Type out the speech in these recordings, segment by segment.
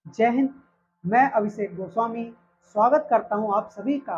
जय हिंद। मैं अभिषेक गोस्वामी स्वागत करता हूं आप सभी का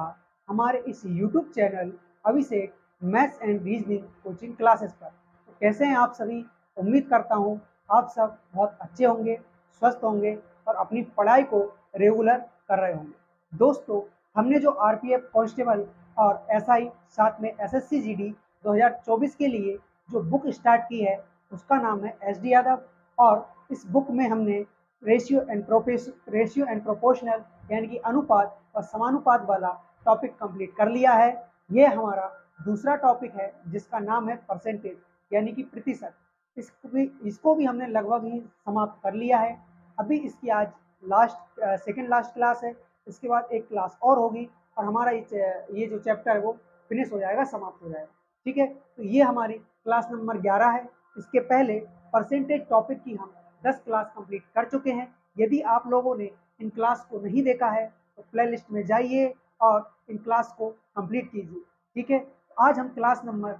हमारे इस YouTube channel Abhishek maths and reasoning coaching classes पर। तो कैसे हैं आप सभी? उम्मीद करता हूं आप सब बहुत अच्छे होंगे, स्वस्थ होंगे और अपनी पढ़ाई को रेगुलर कर रहे होंगे। दोस्तों, हमने जो RPF कांस्टेबल और SI साथ में SSC GD 2024 के लिए जो बुक स्टार्ट की है उसका नाम है SD यादव। और इस बुक में हमने रेशियो एंड प्रोपोर्शनल यानी कि अनुपात और समानुपात वाला टॉपिक कंप्लीट कर लिया है। ये हमारा दूसरा टॉपिक है जिसका नाम है परसेंटेज यानी कि प्रतिशत। इसको भी हमने लगभग ही समाप्त कर लिया है। अभी इसकी आज सेकेंड लास्ट क्लास है। इसके बाद एक क्लास और होगी और हमारा ये जो चैप्टर है वो फिनिश हो जाएगा, समाप्त हो जाएगा। ठीक है, तो ये हमारी क्लास नंबर 11 है। इसके पहले परसेंटेज टॉपिक की हम 10 क्लास कंप्लीट कर चुके हैं। यदि आप लोगों ने इन क्लास को नहीं देखा है तो प्लेलिस्ट में जाइए और इन क्लास को कंप्लीट कीजिए। ठीक है, आज हम क्लास नंबर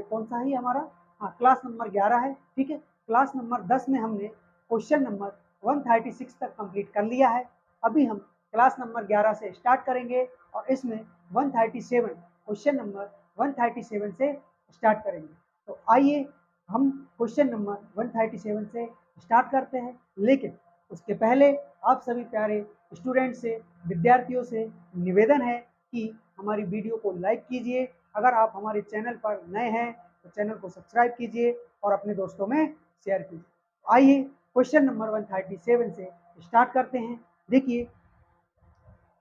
कौन सा है हमारा? हाँ, क्लास नंबर 11 है। ठीक है, क्लास नंबर 10 में हमने क्वेश्चन नंबर 136 तक कंप्लीट कर लिया है। अभी हम क्लास नंबर 11 से स्टार्ट करेंगे और इसमें 137 क्वेश्चन नंबर 137 से स्टार्ट करेंगे। तो आइए हम क्वेश्चन नंबर 137 से स्टार्ट करते हैं। लेकिन उसके पहले आप सभी प्यारे स्टूडेंट से, विद्यार्थियों से निवेदन है कि हमारी वीडियो को लाइक कीजिए। अगर आप हमारे चैनल पर नए हैं तो चैनल को सब्सक्राइब कीजिए और अपने दोस्तों में शेयर कीजिए। आइए क्वेश्चन नंबर 137 से स्टार्ट करते हैं। देखिए,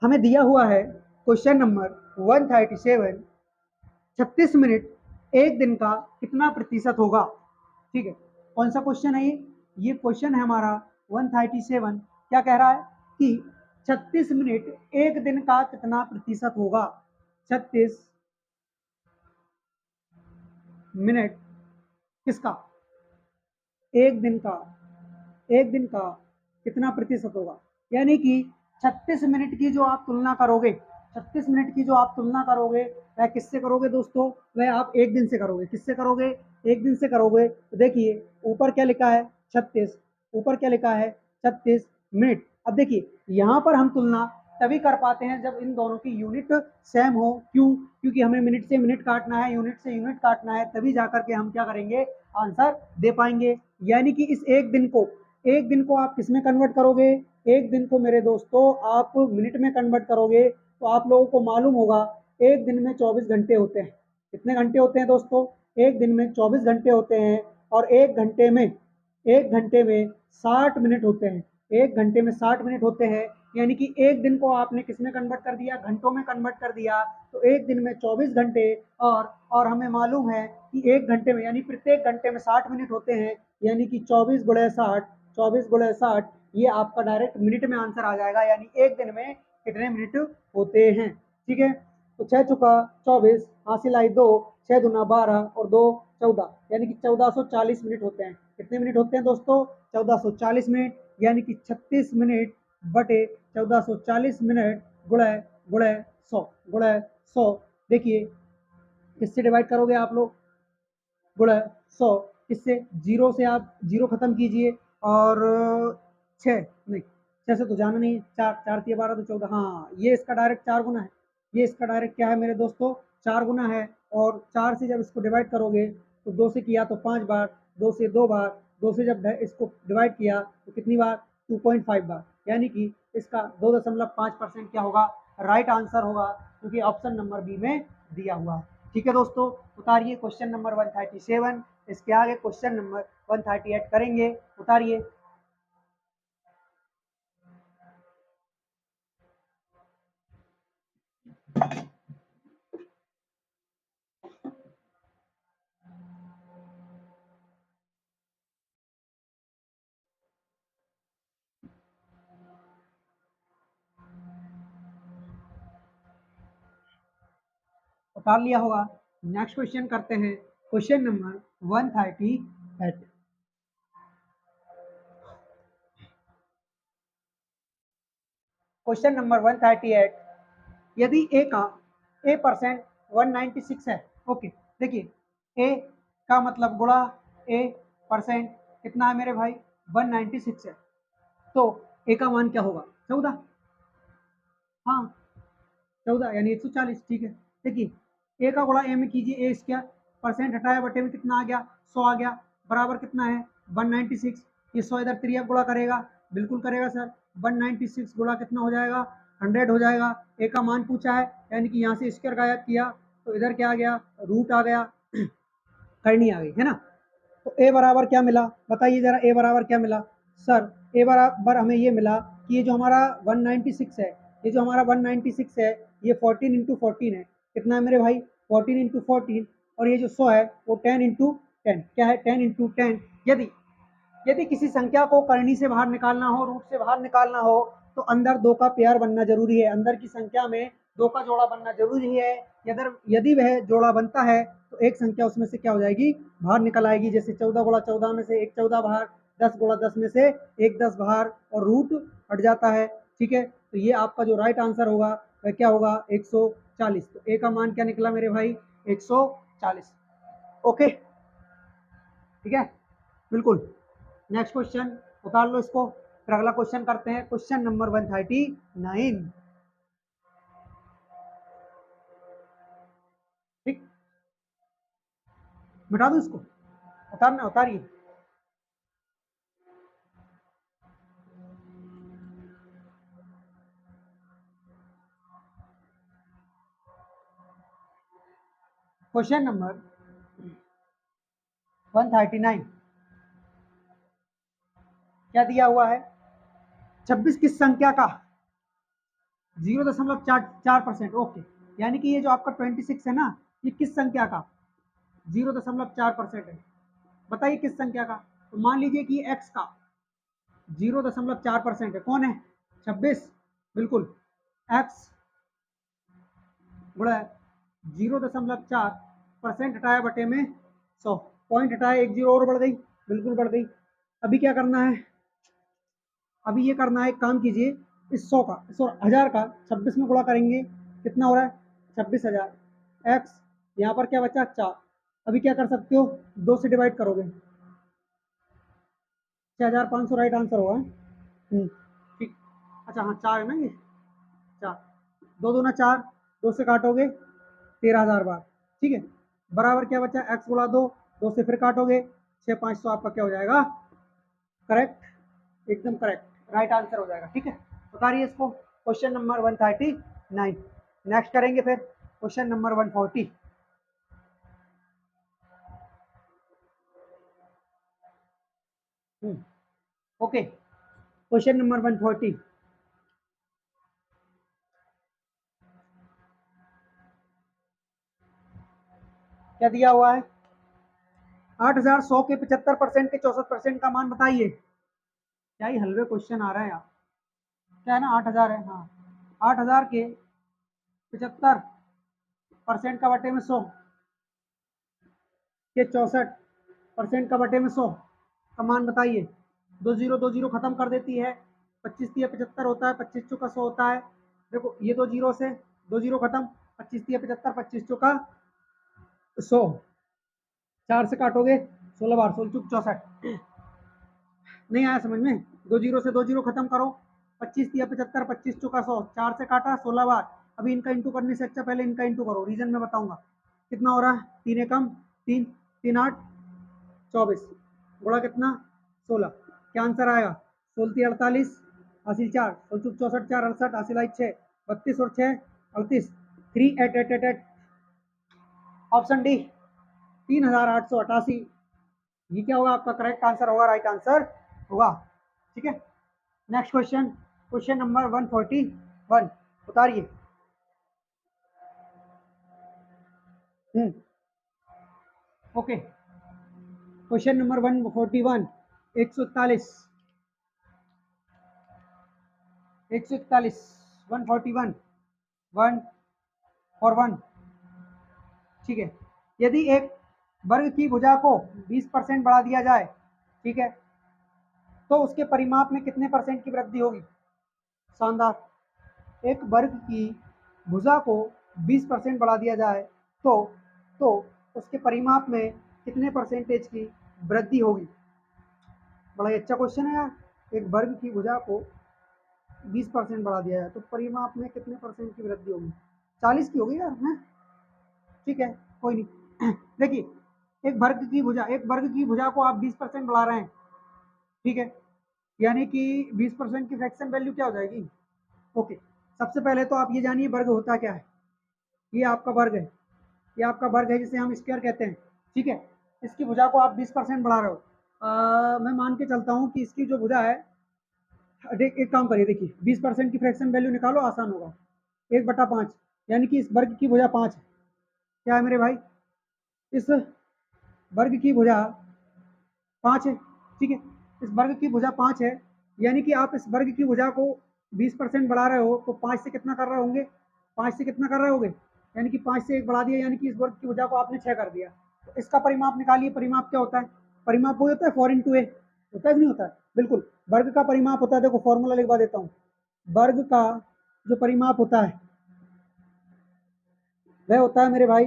हमें दिया हुआ है क्वेश्चन नंबर 137, 36 मिनट एक दिन का कितना प्रतिशत होगा? ठीक है, कौन सा क्वेश्चन है ये क्वेश्चन है हमारा 137। क्या कह रहा है कि 36 मिनट एक दिन का कितना प्रतिशत होगा? 36 मिनट किसका? एक दिन का कितना प्रतिशत होगा? यानी कि 36 मिनट की जो आप तुलना करोगे, 36 मिनट की जो आप तुलना करोगे वह किससे करोगे दोस्तों? वह आप एक दिन से करोगे। किससे करोगे? एक दिन से करोगे। तो देखिए ऊपर क्या लिखा है? 36। ऊपर क्या लिखा है? 36 मिनट। अब देखिए यहाँ पर हम तुलना तभी कर पाते हैं जब इन दोनों की यूनिट सेम हो। क्यों? क्योंकि हमें मिनट से मिनट काटना है, यूनिट से यूनिट काटना है, तभी जाकर के हम क्या करेंगे? आंसर दे पाएंगे। यानी कि इस एक दिन को आप किस में कन्वर्ट करोगे? एक दिन को मेरे दोस्तों आप मिनट में कन्वर्ट करोगे तो आप लोगों को मालूम होगा एक दिन में 24 घंटे होते हैं। कितने घंटे होते हैं दोस्तों? एक दिन में 24 घंटे होते हैं और एक घंटे में 60 मिनट होते हैं। एक घंटे में 60 मिनट होते हैं। यानी कि एक दिन को आपने किस में कन्वर्ट कर दिया? घंटों में कन्वर्ट कर दिया। तो एक दिन में 24 घंटे और हमें मालूम है कि एक घंटे में यानी प्रत्येक घंटे में 60 मिनट होते हैं। यानी कि 24 गुणे 60, 24 गुणे 60, ये आपका डायरेक्ट मिनट में आंसर आ जाएगा। यानी एक दिन में कितने मिनट होते हैं? ठीक है, तो 6 चुका 24, हासिल आई 2, 6 दूना 12 और 2 14, यानी कि 1440 मिनट होते हैं। कितने मिनट होते हैं दोस्तों? 1440 मिनट। यानी कि 36 मिनट बटे 1440 मिनट गुणे गुणे 100 गुणे 100। देखिए किससे डिवाइड करोगे आप लोग? गुणा 100। इससे जीरो से आप जीरो खत्म कीजिए और 6 नहीं, 6 से तो जाना नहीं है। 4 4 3 12 तो 14। हाँ, ये इसका डायरेक्ट 4 गुना है। ये इसका डायरेक्ट क्या है मेरे दोस्तों? 4 गुना है। और 4 से जब इसको डिवाइड करोगे तो 2 से किया तो 5 बार, 2 से 2 बार, 2 से जब इसको डिवाइड किया तो कितनी बार? 2.5 बार। यानी कि इसका 2.5% क्या होगा? राइट आंसर होगा, क्योंकि ऑप्शन नंबर बी में दिया हुआ है। ठीक है दोस्तों, उतारिए क्वेश्चन नंबर 137। इसके आगे क्वेश्चन नंबर 138 करेंगे। उतारिए। उतार लिया होगा। नेक्स्ट क्वेश्चन करते हैं, क्वेश्चन नंबर 138। क्वेश्चन नंबर 138, यदि ए का ए परसेंट 196 है। ओके, देखिए ए का मतलब गुणा ए परसेंट कितना है मेरे भाई? 196 है। तो ए का मान क्या होगा 14, हाँ 14 यानी 140, ठीक है। देखिए ए का गुणा ए में कीजिए, ए स्क्वायर परसेंट हटाया बटे में कितना आ गया 100 आ गया, बराबर कितना है 196। ये 100 इधर त्रिया गुणा करेगा, बिल्कुल करेगा सर, 196 गुणा कितना हो जाएगा 100 हो जाएगा। ए का मान पूछा है यानी कि यहाँ से स्क्वायर गायब किया तो इधर क्या आ गया रूट आ गया, करनी आ गई है ना। तो ए बराबर क्या मिला बताइए जरा, ए बराबर क्या मिला सर, ए बराबर हमें ये मिला कि ये जो हमारा 196 है, ये जो हमारा 196 है ये 14 इंटू 14 है, कितना है मेरे भाई 14 इंटू 14, और ये जो 100 है वो 10 इंटू 10, क्या है 10 इंटू 10। यदि यदि किसी संख्या को करनी से बाहर निकालना हो, रूट से बाहर निकालना हो, तो अंदर दो का पेयर बनना जरूरी है, अंदर की संख्या में दो का जोड़ा बनना जरूरी है। यदि वह जोड़ा बनता है तो एक संख्या उसमें से क्या हो जाएगी बाहर निकल आएगी, जैसे 14 गुणा 14 में से एक 14 बाहर, 10 गुणा 10 में से एक 10 बाहर, और रूट हट जाता है, ठीक है। तो ये आपका जो राइट आंसर होगा वह क्या होगा 140। तो ए का मान क्या निकला मेरे भाई 140, ओके ठीक है बिल्कुल। नेक्स्ट क्वेश्चन उतार लो इसको, फिर अगला क्वेश्चन करते हैं, क्वेश्चन नंबर 139, ठीक, मिटा दो इसको, उतारना उतारिए। क्वेश्चन नंबर 139 क्या दिया हुआ है, 26 किस संख्या का 0.44%, ओके, यानी कि ये जो आपका 26 है ना, ये किस संख्या का 0.4% है, बताइए किस संख्या का। तो मान लीजिए कि x का 0.4% है, कौन है 26, बिल्कुल, x गुणा 0.4% हटाया बटे में 100, पॉइंट हटाया, एक जीरो और बढ़ गई, बिल्कुल बढ़ गई। अभी क्या करना है, अभी ये करना है, एक काम कीजिए, इस 100 का 1000 का 26 में गुणा करेंगे, कितना हो रहा है 26,000, एक्स यहाँ पर क्या बचा 4, अभी क्या कर सकते हो 2 से डिवाइड करोगे, 6500 राइट आंसर होगा, ठीक, अच्छा हाँ 4 है ना ये, 4, 2 दूना 4, 2 से काटोगे 13,000 बार, ठीक है, बराबर क्या बचा एक्स गुणा 2, 2 से फिर काटोगे 6500, आपका क्या हो जाएगा करेक्ट, एकदम करेक्ट राइट आंसर हो जाएगा, ठीक है। उतारिए इसको, क्वेश्चन नंबर 139, नेक्स्ट करेंगे फिर question number 140, okay, question number 140 क्या दिया हुआ है, 8100 के 75% के 64% का मान बताइए। क्या ही हलवे क्वेश्चन आ रहा है यार, क्या है ना 8000 है, हाँ 8000 के 75% का बटे में 100 के 64% का बटे में 100 का मान बताइए। दो जीरो खत्म कर देती है, 25 तिया 75 होता है, 25 चौका 100 होता है, देखो ये दो जीरो से दो जीरो खत्म, 25 तिया 75, 25 चौका 100, 4 से काटोगे 16 बार, 16 चौक 64, नहीं आया समझ में, दो जीरो से दो जीरो खत्म करो, 25 तिया 75, 25 चौका 100, 4 से काटा 16 बार, अभी इनका इंटू करने से अच्छा पहले इनका इंटू करो, रीजन में बताऊंगा कितना हो रहा है, 3 एकम 3, 3 8 24, गुणा कितना 16, क्या आंसर आएगा 16 48, हासिल 4, 16 64 4 68, हासिल आई 6, 32 और 6 38, 3 8 8 8 8, ऑप्शन डी 3888, ये क्या होगा आपका करेक्ट आंसर होगा, राइट आंसर होगा, ठीक है। नेक्स्ट क्वेश्चन, क्वेश्चन नंबर 141 उतारिए, ओके, क्वेश्चन नंबर 141, 141 141 141 1 और 1, ठीक है। यदि एक वर्ग की भुजा को 20% बढ़ा दिया जाए, ठीक है, तो उसके परिमाप में कितने परसेंट की वृद्धि होगी, शानदार, एक वर्ग की भुजा को 20% बढ़ा दिया जाए तो तो उसके परिमाप में कितने परसेंटेज की वृद्धि होगी, बड़ा ही अच्छा क्वेश्चन है यार, एक वर्ग की भुजा को 20% बढ़ा दिया है तो परिमाप में कितने परसेंट की वृद्धि होगी? 40 की होगी यार, है? ठीक है, कोई नहीं। देखिए, एक वर्ग की भुजा को आप 20% बढ़ा रहे हैं, ठीक है, यानी कि 20% की फ्रैक्शन वैल्यू क्या हो जाएगी? ओके, सबसे पहले तो आप ये जानिए वर्ग होता क्या है। ये आपका वर्ग है, ये आपका वर्ग है जिसे हम स्क्वायर कहते हैं, ठीक है। इसकी भुजा को आप 20% बढ़ा रहे हो। मैं मान के चलता हूँ कि इसकी जो भुजा है, एक काम करिए, देखिए 20% की फ्रैक्शन वैल्यू निकालो, आसान होगा। 1/5, यानी कि इस वर्ग की भुजा 5 है। क्या है मेरे भाई? इस वर्ग की भुजा 5 है, ठीक है। इस वर्ग की भुजा 5 है, यानी कि आप इस वर्ग की भुजा को 20% बढ़ा रहे हो तो 5 से कितना कर रहे होंगे? 5 से कितना कर रहे होंगे? यानी कि 5 से 1 बढ़ा दिया, यानी कि इस वर्ग की भुजा को आपने 6 कर दिया। तो इसका परिमाप निकालिए। परिमाप क्या होता है? परिमाप वही होता है 4 इंटू ए, होता है कि नहीं होता है? बिल्कुल, वर्ग का परिमाप होता है, देखो फॉर्मूला लिखवा देता हूँ। वर्ग का जो परिमाप होता है वह होता है मेरे भाई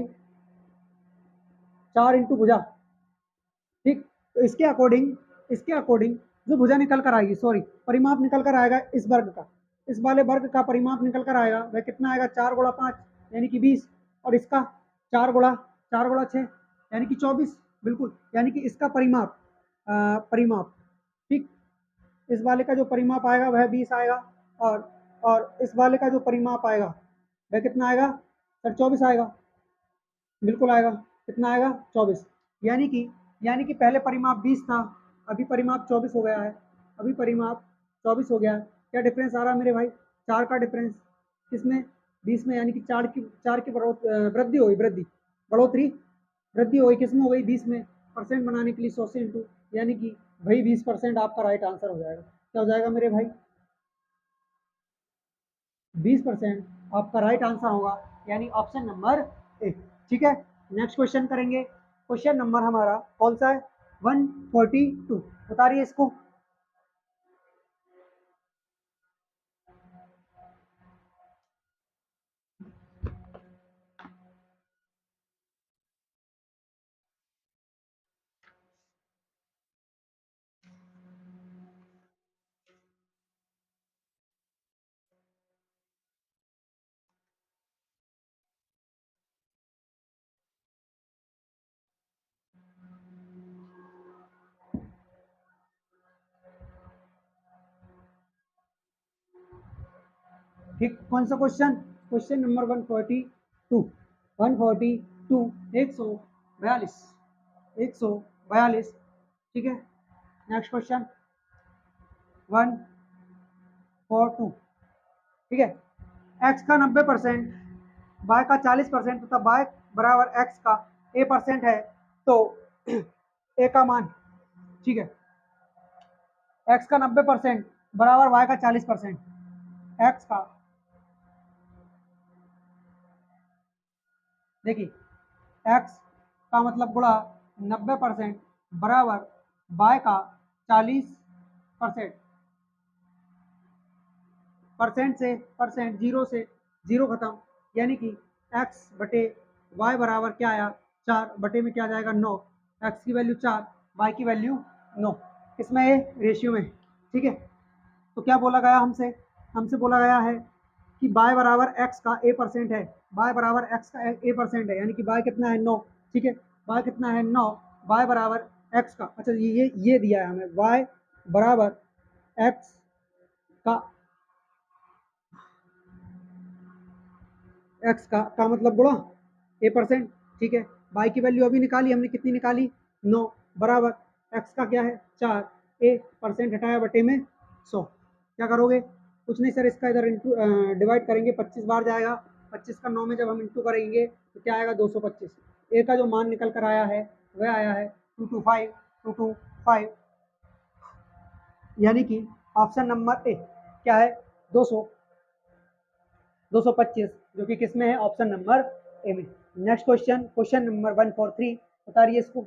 4 इंटू भुजा, ठीक। तो इसके अकॉर्डिंग जो भुजा निकल कर आएगी, सॉरी, परिमाप निकल कर आएगा इस वर्ग का, इस वाले वर्ग का परिमाप निकल कर आएगा, वह कितना आएगा? 4 × 5 यानी कि 20, और इसका 4 × 6 यानी कि 24, बिल्कुल, यानी कि इसका परिमाप, ठीक, इस वाले का जो परिमाप आएगा वह 20 आएगा, और इस वाले का जो परिमाप आएगा वह कितना आएगा सर? 24 आएगा, बिल्कुल आएगा। कितना आएगा? 24। यानी कि पहले परिमाप 20 था, अभी परिमाप 24 हो गया है, अभी परिमाप 24 हो गया है। क्या डिफरेंस आ रहा है मेरे भाई? 4 का डिफरेंस, किसमें? 20 में, यानी कि 4 की वृद्धि होगी, बढ़ोतरी वृद्धि होगी, किसमें हो गई? 20 में। परसेंट बनाने के लिए 100 से इंटू, यानी कि भाई 20% आपका राइट आंसर हो जाएगा। क्या हो जाएगा मेरे भाई? 20% आपका राइट आंसर होगा, यानी ऑप्शन नंबर ए, ठीक है। नेक्स्ट क्वेश्चन करेंगे। क्वेश्चन नंबर हमारा कौन सा है? 142, बता रही है इसको। ठीक, कौन सा क्वेश्चन? क्वेश्चन नंबर 142, 142, 142, 142, ठीक है। नेक्स्ट क्वेश्चन 142, ठीक है। एक्स का 90%, वाई का 40% तथा वाई बराबर एक्स का ए परसेंट है, तो ए का मान, ठीक है, एक्स का 90% बराबर वाई का 40%, एक्स का, देखिए, एक्स का मतलब गुणा 90% बराबर वाई का 40%, परसेंट से परसेंट, जीरो से जीरो खत्म, यानी कि एक्स बटे वाई बराबर क्या आया? 4 बटे में क्या आ जाएगा? 9। एक्स की वैल्यू 4, वाई की वैल्यू 9, इसमें ये रेशियो में, ठीक है। तो क्या बोला गया हमसे? हमसे बोला गया है कि बाय बराबर एक्स का ए परसेंट है, बाय बराबर एक्स का ए परसेंट है, यानी कि बाय कितना है? 9, ठीक है। बाय कितना है? 9, बाय बराबर एक्स का, अच्छा ये दिया है हमें, बाय बराबर एक्स का, एक्स का मतलब गुणा ए परसेंट, ठीक है। बाई की वैल्यू अभी निकाली हमने, कितनी निकाली? 9, बराबर एक्स का क्या है? 4, ए परसेंट हटाया बटे में 100। क्या करोगे? कुछ नहीं सर, इसका इधर इंटू डिवाइड करेंगे, 25 बार जाएगा, 25 का 9 में जब हम इंटू करेंगे तो क्या आएगा? 225। ए का जो मान निकल कर आया है वह आया है 225, 225, यानी कि ऑप्शन नंबर ए क्या है? 200, 225, जो कि किसमें है? ऑप्शन नंबर ए में। नेक्स्ट क्वेश्चन, क्वेश्चन नंबर 143, बता रही है इसको।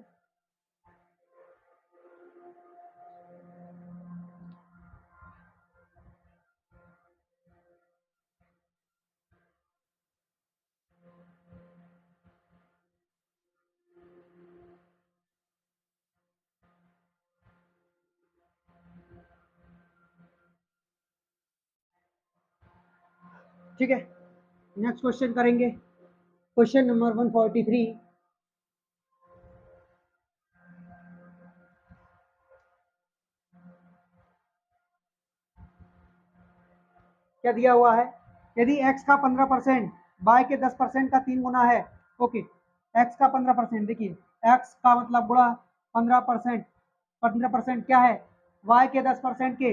ठीक है, नेक्स्ट क्वेश्चन करेंगे, क्वेश्चन नंबर 143। क्या दिया हुआ है, यदि x का 15% y के 10% का 3 गुना है। ओके, x का 15%, देखिए x का मतलब गुणा 15%, 15% क्या है, y के 10% के,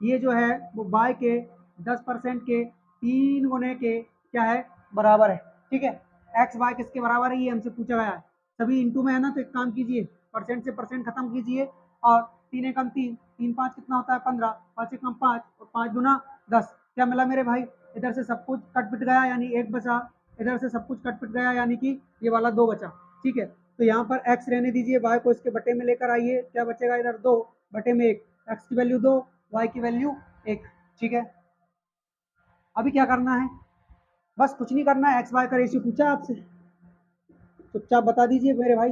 ये जो है वो y के 10% के 3 गुने के क्या है, बराबर है। ठीक है, x y किसके बराबर है, ये हमसे पूछा गया है। सभी इंटू में है ना, तो एक काम कीजिए, परसेंट से परसेंट खत्म कीजिए, और 3 एकम 3, 3 5 कितना होता है 15, 5 एकम 5 और 5 गुना 10, क्या मिला मेरे भाई, इधर से सब कुछ कट पिट गया यानी एक बचा, इधर से सब कुछ कट पिट गया यानी कि ये वाला 2 बचा। ठीक है, तो यहाँ पर x रहने दीजिए, y को इसके बटे में लेकर आइए, क्या बचेगा इधर 2 बटे में 1, x की वैल्यू 2, y की वैल्यू 1। ठीक है, अभी क्या करना है, बस कुछ नहीं करना है, एक्स वाई का रेशियो पूछा आपसे, चुपचाप बता दीजिए मेरे भाई,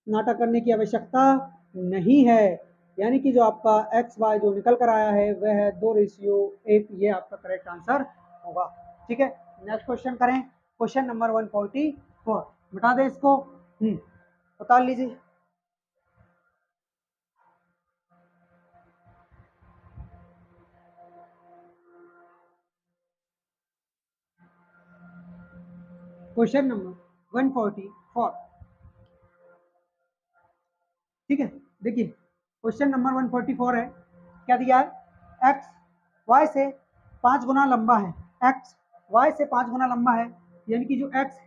नाटक करने की आवश्यकता नहीं है। यानी कि जो आपका एक्स वाई जो निकल कर आया है वह है 2:1, ये आपका करेक्ट आंसर होगा। ठीक है, नेक्स्ट क्वेश्चन करें, क्वेश्चन नंबर 144, बता दें इसको, बता लीजिए। क्वेश्चन नंबर 144, ठीक है, देखिए क्वेश्चन नंबर 144 है, क्या दिया है, एक्स वाई से 5 गुना लंबा है, एक्स वाई से 5 गुना लंबा है, यानी कि जो एक्स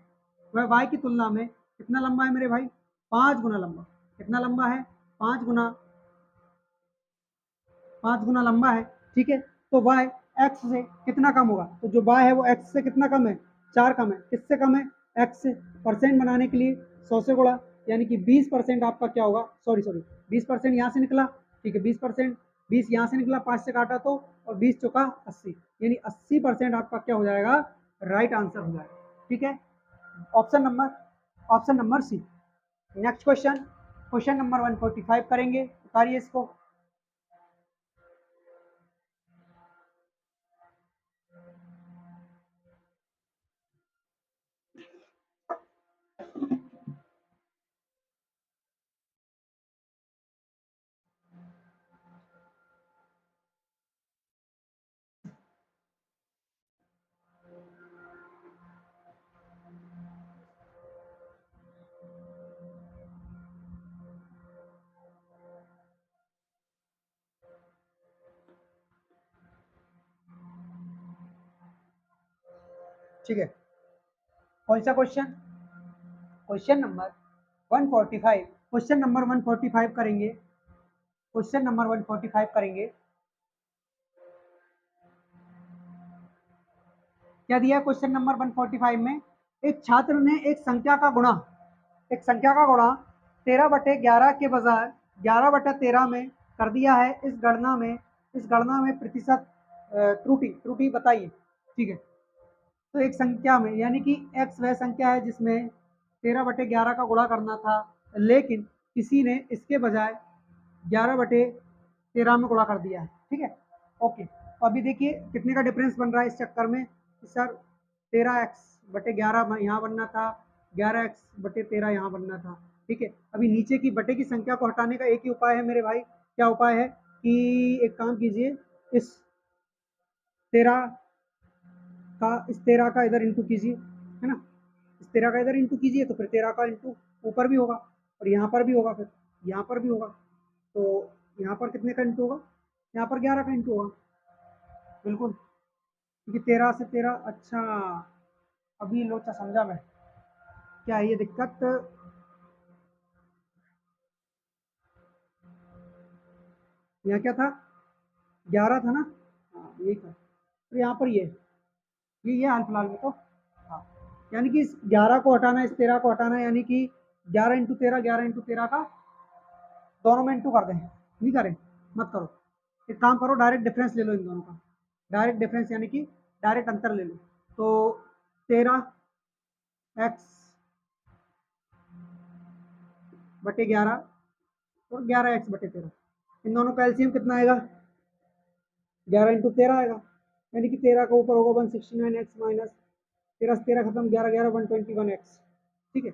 वह वाई की तुलना में कितना लंबा है मेरे भाई, 5 गुना लंबा, कितना लंबा है, 5 गुना, 5 गुना लंबा है। ठीक है, तो वाई एक्स से कितना कम होगा, तो जो वाई है वो एक्स से कितना कम है, 4 कम है, किससे कम है, एक्स से। परसेंट बनाने के लिए 100 से गुणा, यानी कि 20% आपका क्या होगा, सॉरी सॉरी 20% यहाँ से निकला। ठीक है, 20%, 20 यहाँ से निकला, 5 से काटा तो, और 20 चौका 80, यानी 80% आपका क्या हो जाएगा, राइट आंसर हो जाएगा। ठीक है, option number C. Next question, question number 145 करेंगे, उतारिए इसको। ठीक है, कौन सा question, question number 145, question number 145 करेंगे, क्वेश्चन नंबर 145 करेंगे। क्या दिया क्वेश्चन नंबर 145 में, एक छात्र ने एक संख्या का गुणा, एक संख्या का गुणा 13/11 के बजाय 11/13 में कर दिया है, इस गणना में प्रतिशत त्रुटि त्रुटि बताइए। ठीक है, तो एक संख्या में, यानी कि x वह संख्या है जिसमें 13/11 का गुणा करना था, लेकिन किसी ने इसके बजाय 11/13 में गुणा कर दिया है। ठीक है, ओके, तो अभी देखिए कितने का डिफरेंस बन रहा है इस चक्कर में, सर 13x/11 यहाँ बनना था, 11x/13 यहाँ बनना था। ठीक है, अभी नीचे की बटे की संख्या को हटाने का एक ही उपाय है मेरे भाई, क्या उपाय है कि एक काम कीजिए, इस 13 इस 13 का इधर इंटू कीजिए, है ना, इस 13 का इधर इंटू कीजिए, तो फिर 13 का इंटू ऊपर भी होगा और यहाँ पर भी होगा, फिर यहाँ पर भी होगा, तो यहाँ पर कितने का इंटू होगा, यहाँ पर 11 का इंटू होगा, बिल्कुल, क्योंकि 13 से 13, अच्छा अभी लोचा समझा मैं, क्या है ये दिक्कत, यहाँ क्या था, 11 था ना, हाँ यही था, तो यहाँ पर ये हाल फिलहाल में तो, हाँ, यानी कि इस 11 को हटाना, इस 13 को हटाना, यानी कि 11 × 13, 11 × 13 का दोनों में इंटू कर दें, नहीं करें, मत करो, एक काम करो, डायरेक्ट डिफरेंस ले लो इन दोनों का, डायरेक्ट डिफरेंस यानी कि डायरेक्ट अंतर ले लो, तो 13x/11 और 11x/13, इन दोनों का एलसीएम कितना आएगा, 11 × 13 आएगा, यानी कि 13 का ऊपर होगा 169x माइनस 13 13 खत्म 11 11 121x। ठीक है,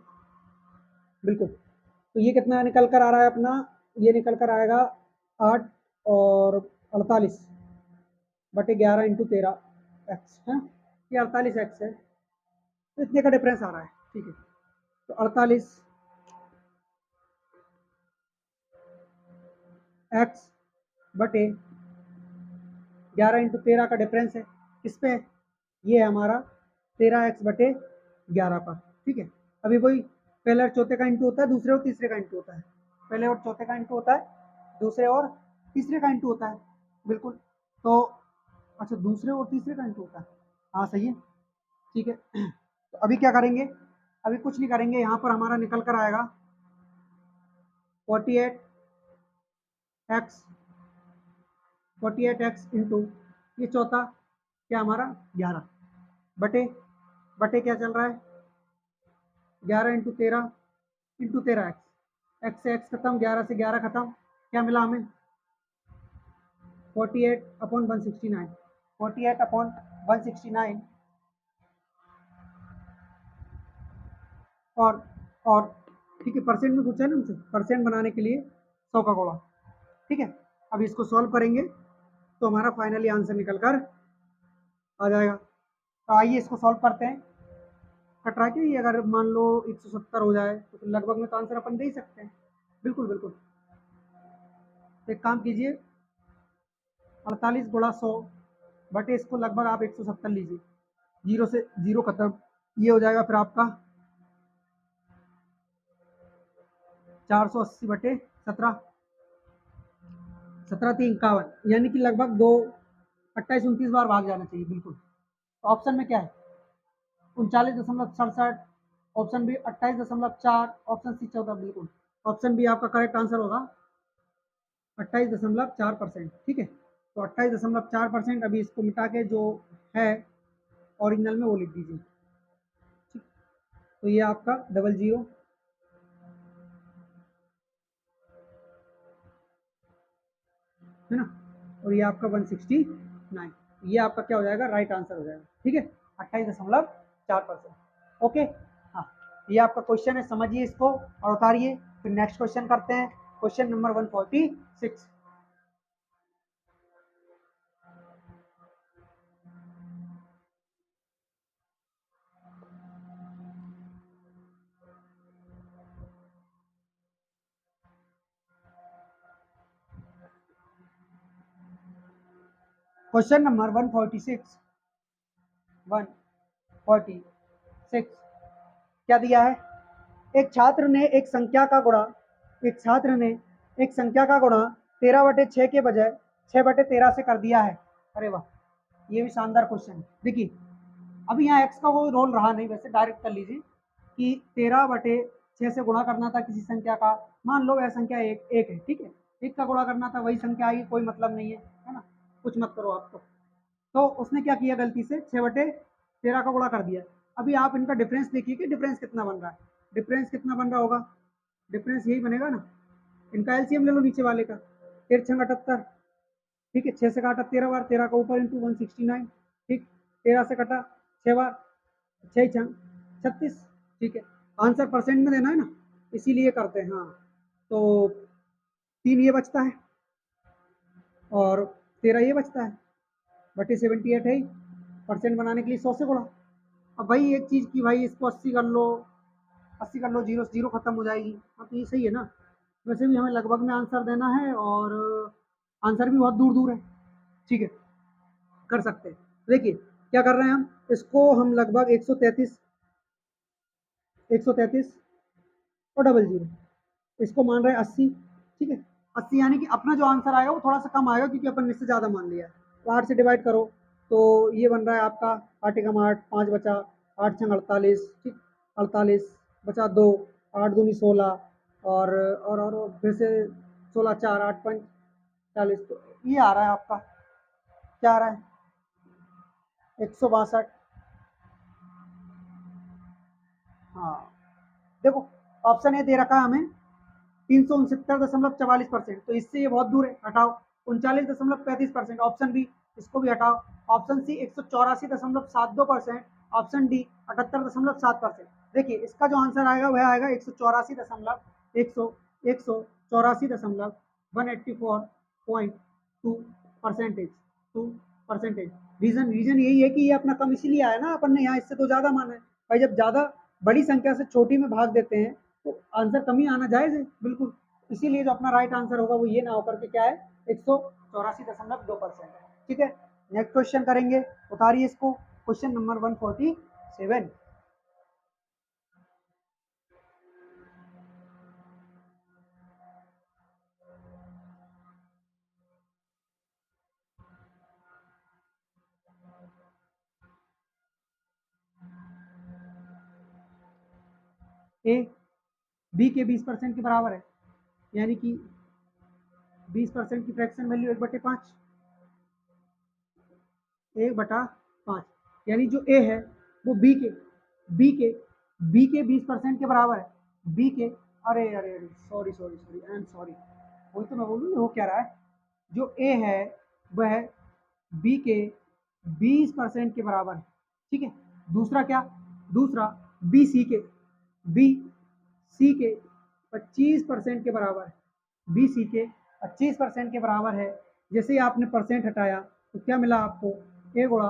बिल्कुल। तो ये कितना निकल कर आ रहा है अपना, ये निकल कर आएगा 8 और 48 बटे 11 इंटू 13 एक्स है, ये 48x है। तो इतने का डिफरेंस आ रहा है। ठीक है, तो 48 एक्स बटे 11 इंटू 13 का डिफरेंस है किस पे, ये है हमारा 13x बटे 11 पर। ठीक है, अभी वही पहले और चौथे का इंटू होता है, दूसरे और तीसरे का इंटू होता है, पहले और चौथे का इंटू होता है, दूसरे और तीसरे का इंटू होता है। बिल्कुल, तो अच्छा दूसरे और तीसरे का इंटू होता है, हाँ सही है। ठीक है, तो अभी क्या करेंगे, अभी कुछ नहीं करेंगे, यहाँ पर हमारा निकल कर आएगा 48x 48x इंटू ये चौथा क्या हमारा 11 बटे बटे क्या चल रहा है 11 इंटू 13 इंटू 13x, एक्स से एक्स खत्म, 11 से 11 खत्म, क्या मिला हमें 48/169, 48/169। और ठीक है, परसेंट में पूछा है ना हमसे, परसेंट बनाने के लिए 100 का गुणा। ठीक है, अब इसको सॉल्व करेंगे तो हमारा फाइनली आंसर निकल कर आ जाएगा। तो आइए इसको सॉल्व करते हैं। कटरा के ये अगर मान लो 170 हो जाए तो फिर लगभग में तो आंसर अपन दे ही सकते हैं। बिल्कुल बिल्कुल, तो एक काम कीजिए 48 गुणा 100 बटे इसको लगभग आप 170 लीजिए, जीरो से जीरो खत्म, ये हो जाएगा फिर आपका 480 बटे 17, 17×3 51, यानी कि लगभग 2 28 29 बार भाग जाना चाहिए। बिल्कुल, तो ऑप्शन में क्या है 39.67, ऑप्शन बी 28.4, ऑप्शन सी 14। बिल्कुल, ऑप्शन बी आपका करेक्ट आंसर होगा 28.4%। ठीक है, तो 28.4%, अभी इसको मिटा के जो है ओरिजिनल में वो लिख दीजिए। ठीक, तो ये आपका 00 है ना, और ये आपका 169, ये आपका क्या हो जाएगा राइट आंसर हो जाएगा। ठीक है, 28.4%। ओके, हाँ, ये आपका क्वेश्चन है, समझिए इसको और उतारिए, फिर नेक्स्ट क्वेश्चन करते हैं, क्वेश्चन नंबर 146। क्वेश्चन नंबर 146, 146 क्या दिया है, एक छात्र ने एक संख्या का गुणा, एक छात्र ने एक संख्या का गुणा 13/6 के बजाय 6/13 से कर दिया है। अरे वाह, ये भी शानदार क्वेश्चन है। देखिए अभी यहाँ एक्स का कोई रोल रहा नहीं, वैसे डायरेक्ट कर लीजिए कि 13/6 से गुणा करना था किसी संख्या का, मान लो वह संख्या एक है। ठीक है, एक का गुणा करना था, वही संख्या आई, कोई मतलब नहीं है ना, कुछ मत करो आप तो उसने क्या किया गलती से 6/13 का गुणा कर दिया। अभी आप इनका डिफरेंस देखिए कि डिफरेंस कितना बन रहा है, डिफरेंस कितना बन रहा होगा, डिफरेंस यही बनेगा ना, इनका एलसीएम ले लो नीचे वाले का, 13×6 = 78। ठीक है, 6 से काटा 13 बार, 13 का ऊपर इंटू 169। ठीक, 13 से कटा 6 बार, 6×6 = 36। ठीक है, आंसर परसेंट में देना है ना, इसीलिए करते हैं। हाँ, तो 3 ये बचता है और 13 ये बचता है, बटे 78 है ही, परसेंट बनाने के लिए 100 से गुणा। अब भाई एक चीज़ की भाई इसको 80 कर लो, 80 कर लो, जीरो जीरो खत्म हो जाएगी। हाँ, तो ये सही है ना, वैसे भी हमें लगभग में आंसर देना है और आंसर भी बहुत दूर दूर है। ठीक है, कर सकते हैं। देखिए क्या कर रहे हैं हम, इसको हम लगभग 133 और 00, इसको मान रहे हैं 80। ठीक है, 80 यानी कि अपना जो आंसर आएगा वो थोड़ा सा कम आएगा क्योंकि अपन इससे ज़्यादा मान लिया है। तो 8 से डिवाइड करो तो ये बन रहा है आपका 8 एकम 8, 5 बचा, 8 छंग 48। ठीक, 48 बचा 2, 8 दूनी 16 और फिर से 16 4 8 5 40। तो ये आ रहा है आपका, क्या आ रहा है 162। हाँ, देखो ऑप्शन ए दे रखा है हमें 369.44%, तो इससे ये बहुत दूर है, हटाओ 39.35%, ऑप्शन बी इसको भी हटाओ। Option C 184.72%, option D 78.7%। देखिए इसका जो आंसर आएगा वह आएगा 184.184.2%। 2%। रीजन रीजन यही है कि ये अपना कम इसीलिए आया ना, अपन ने यहाँ इससे तो ज्यादा माना है भाई। जब ज्यादा बड़ी संख्या से छोटी में भाग देते हैं तो आंसर कम ही आना जायज है, बिल्कुल। इसीलिए जो अपना राइट आंसर होगा वो ये ना होकर के क्या है, 184.2% है। ठीक है, नेक्स्ट क्वेश्चन करेंगे, उतारिए इसको। Question number 147। ए बी के 20% के बराबर है, यानी कि 20% की फ्रैक्शन वैल्यू 1/5, 1/5, यानी जो ए है वो बी के बी के 20% के बराबर है। बी के, अरे अरे अरे, sorry sorry sorry, I am sorry, वही तो मैं बोलूँ हो क्या रहा है। जो ए है वह बी के 20% के बराबर है। ठीक है, दूसरा क्या, दूसरा बी सी के 25% के बराबर है। बी सी के 25% के बराबर है। जैसे ही आपने परसेंट हटाया तो क्या मिला आपको, ए गुणा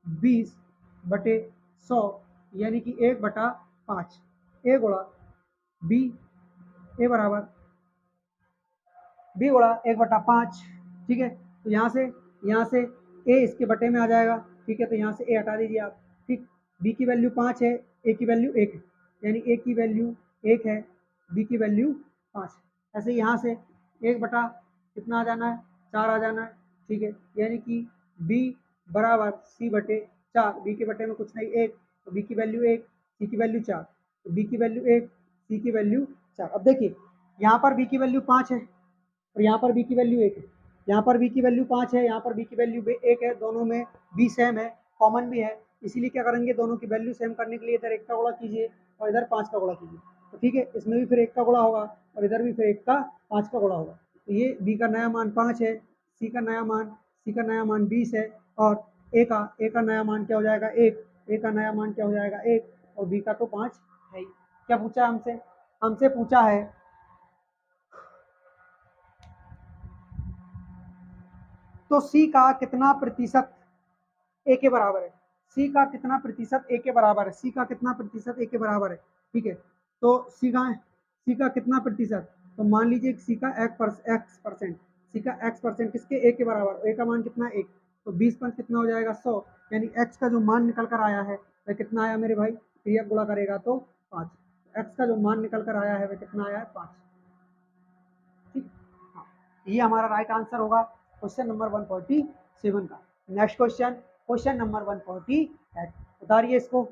20/100, यानी कि 1/5। ए गुणा बी, ए बराबर बी गुणा 1/5। ठीक है, तो यहाँ से ए इसके बटे में आ जाएगा। ठीक है, तो यहाँ से ए हटा दीजिए आप। ठीक, बी की वैल्यू 5 है, ए की वैल्यू 1 है, यानी ए की वैल्यू 1 है, बी की वैल्यू 5। ऐसे यहाँ से 1 बटा कितना आ जाना है, 4 आ जाना है। ठीक है, यानी कि बी बराबर C/4। बी के बटे में कुछ नहीं, 1, तो बी की वैल्यू 1, सी की वैल्यू 4, तो बी की वैल्यू 1, सी की वैल्यू 4। अब देखिए यहाँ पर बी की वैल्यू 5 है और यहाँ पर बी की वैल्यू 1 है। यहाँ पर बी की वैल्यू 5 है, यहाँ पर बी की वैल्यू 1 है, दोनों में बी सेम है, कॉमन भी है। इसीलिए क्या करेंगे, दोनों की वैल्यू सेम करने के लिए इधर 1 का गुणा कीजिए और इधर 5 का गुणा कीजिए। तो ठीक है, इसमें भी फिर 1 का गुणा होगा और इधर भी फिर 1 का 5 का गुणा होगा। तो ये बी का नया मान 5 है, सी का नया मान 20 है, और ए का नया मान क्या हो जाएगा, 1। ए का नया मान क्या हो जाएगा, 1, और बी का तो 5 है ही। क्या पूछा हमसे, हमसे पूछा है तो सी का कितना प्रतिशत ए के बराबर है। सी का कितना प्रतिशत ए के बराबर है, सी का कितना प्रतिशत ए के बराबर है। ठीक है, तो सी का कितना प्रतिशत, तो मान लीजिए सी का एक्स परसेंट, सी का एक्स परसेंट किसके, ए के बराबर। ए का मान कितना, 1, तो 20 कितना हो जाएगा, 100, यानी एक्स का जो मान निकल कर आया है वह कितना आया मेरे भाई, 3 गुणा करेगा तो 5। एक्स का जो मान निकल कर आया है वह कितना आया है, 5। ठीक, हाँ, ये हमारा राइट आंसर होगा क्वेश्चन नंबर 147 का। नेक्स्ट क्वेश्चन, क्वेश्चन नंबर 148, उतारिए इसको।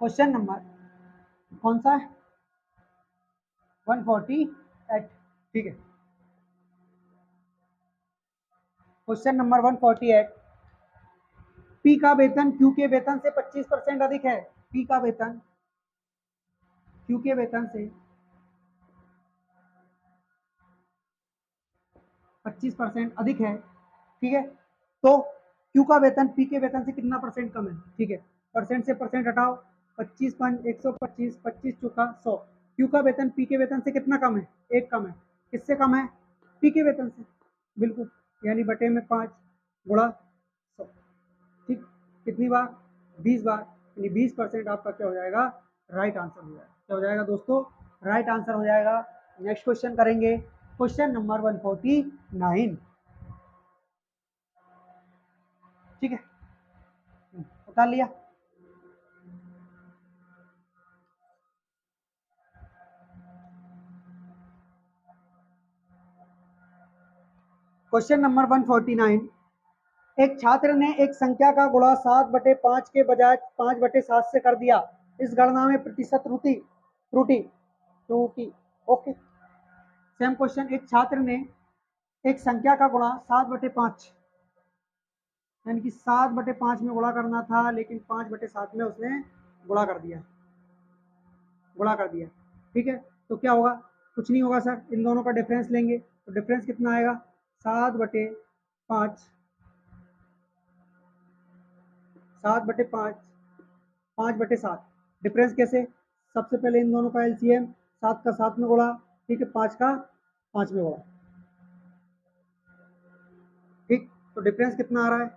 क्वेश्चन नंबर कौन सा है, 148। ठीक है, क्वेश्चन नंबर 148, पी का वेतन क्यू के वेतन से 25% अधिक है। पी का वेतन क्यू के वेतन से 25% अधिक है। ठीक है, तो क्यू का वेतन पी के वेतन से कितना परसेंट कम है। ठीक है, परसेंट से परसेंट हटाओ, 25 5 125, 25 चौका 100। क्यू का वेतन पी के वेतन से कितना कम है, 1 कम है। किससे कम है, पी के वेतन से, बिल्कुल, यानी बटे में 5 गुणा 100। ठीक, कितनी बार, 20 बार, यानी 20% आपका क्या हो जाएगा, राइट आंसर हो जाएगा। क्या हो जाएगा दोस्तों, राइट आंसर हो जाएगा। नेक्स्ट क्वेश्चन करेंगे, क्वेश्चन नंबर 149। ठीक है, बता लिया। क्वेश्चन नंबर 149, एक छात्र ने एक संख्या का गुणा 7/5 के बजाय 5/7 से कर दिया। इस गणना में प्रतिशत त्रुटि त्रुटि त्रुटि ओके सेम क्वेश्चन, एक छात्र ने एक संख्या का गुणा 7/5 यानी कि 7/5 में गुणा करना था, लेकिन 5/7 में उसने गुणा कर दिया, ठीक है। तो क्या होगा? कुछ नहीं होगा सर, इन दोनों का डिफरेंस लेंगे तो डिफरेंस कितना आएगा? 7/5, 7/5, 5/7। डिफरेंस कैसे? सबसे पहले इन दोनों का एलसीएम, 7 का 7 में गुणा, ठीक है, 5 का 5 में गुणा, ठीक। तो डिफरेंस कितना आ रहा है?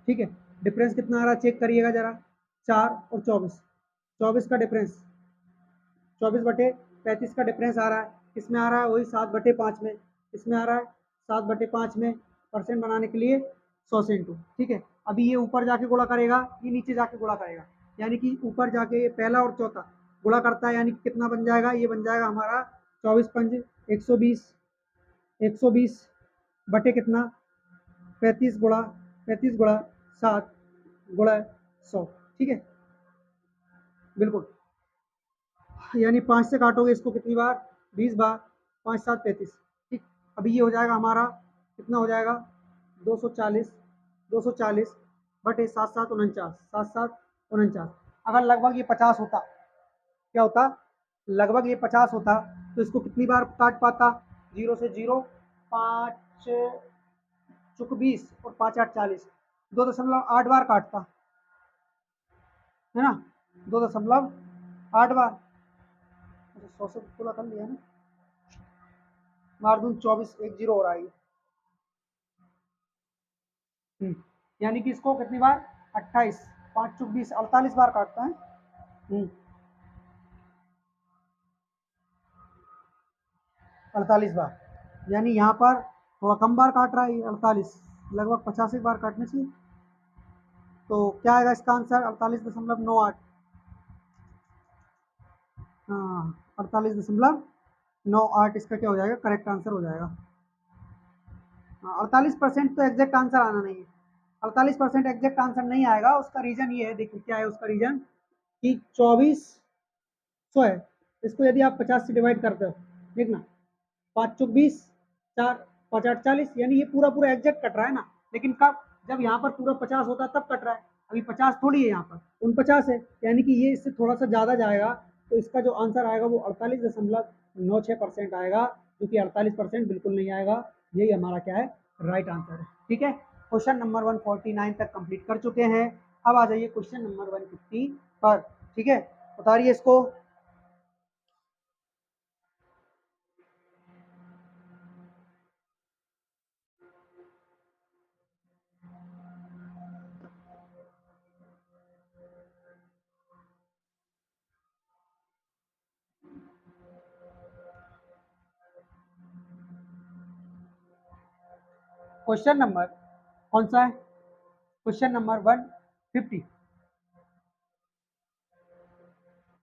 ठीक है, डिफरेंस कितना आ रहा है चेक करिएगा जरा। 4 और 24, 24 का डिफरेंस, 24/35 का डिफरेंस आ रहा है। किसमें आ रहा है? वही 7/5 में। इसमें आ रहा है 7/5 में। परसेंट बनाने के लिए 100 से इंटू, ठीक है। अभी ये ऊपर जाके गुणा करेगा, ये नीचे जाके गुणा करेगा, यानी कि ऊपर जाके ये पहला और चौथा गुणा करता है, यानी कि कितना बन जाएगा? ये बन जाएगा हमारा 24×5 120, 120 बटे कितना? 35×7 गुणा 100, ठीक है, बिल्कुल। यानी 5 से काटोगे इसको कितनी बार? 20 बार, 5 7 35, ठीक। अभी ये हो जाएगा हमारा, कितना हो जाएगा? 240, 240 बटे 7 7 49, 7 7 49। अगर लगभग ये 50 होता, क्या होता? लगभग ये 50 होता तो इसको कितनी बार काट पाता? 0 से 0, 5 चुक 20 और 5 8 40, 2.8 बार काटता है ना, 2.8 बार। 100 से पूरा कर लिया ना, मार दूं 24, 1 0 हो रहा है। यानी कि इसको कितनी बार? 28, 5 चुक 20, 48 बार काटता है। 48 बार, यानी यहाँ पर थोड़ा कम बार काट रहा है 48, लगभग 50 बार काटने से। तो क्या आएगा इसका आंसर? 48.98। हाँ, 48.98 इसका क्या हो जाएगा? करेक्ट आंसर हो जाएगा। 48% तो एग्जैक्ट आंसर आना नहीं है, 48% एग्जैक्ट आंसर नहीं आएगा। उसका रीजन ये है, देखिए क्या है उसका रीजन, कि 2400 है, इसको यदि आप 50 से डिवाइड करते हो, देखना 5 चुक 20, 4 5 8 40, यानी ये पूरा पूरा एग्जैक्ट कट रहा है ना। लेकिन कब? जब यहाँ पर पूरा 50 होता है तब कट रहा है, अभी 50 थोड़ी है, यहाँ पर 49 है, यानी कि ये इससे थोड़ा सा ज़्यादा जाएगा। तो इसका जो आंसर आएगा वो 48.96% आएगा, जो कि 48% बिल्कुल नहीं आएगा। यही हमारा क्या है? राइट आंसर है, ठीक है। क्वेश्चन नंबर 149 तक कंप्लीट कर चुके हैं। अब आ जाइए क्वेश्चन नंबर 150 पर, ठीक है, उतारिए इसको। क्वेश्चन नंबर कौन सा है? Question number 150,